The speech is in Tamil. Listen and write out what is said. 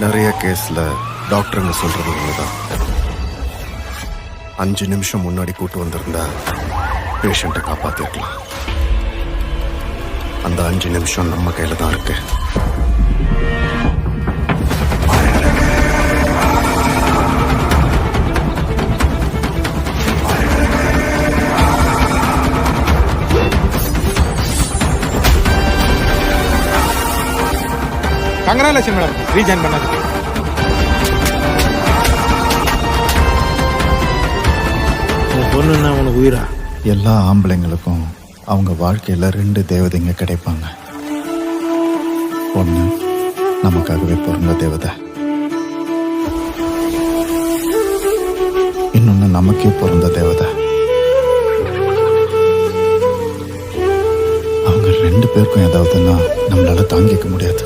நிறைய கேஸ்ல டாக்டருங்க சொல்றது உண்மைதான். 5 நிமிஷம் முன்னாடி கூட்டு வந்திருந்தா பேஷண்ட்டை காப்பாத்திருக்கலாம். அந்த 5 நிமிஷம் நம்ம கையில தான் இருக்கு. கங்க்ராச்சுலேஷன் மேடம், ரீஜாயின் பண்ணதுக்கு. பொண்ணுன்னா உனக்கு உயிரா? எல்லா ஆம்பளைங்களுக்கும் அவங்க வாழ்க்கையில 2 தேவதைங்க கிடைப்பாங்க. ஒண்ணு நமக்காகவே பிறந்த தேவதை, இன்னொன்னு நமக்கே பிறந்த தேவதை. அவங்க 2 பேருக்கும் ஏதாவதுன்னா நம்மளால தாங்கிக்க முடியாது.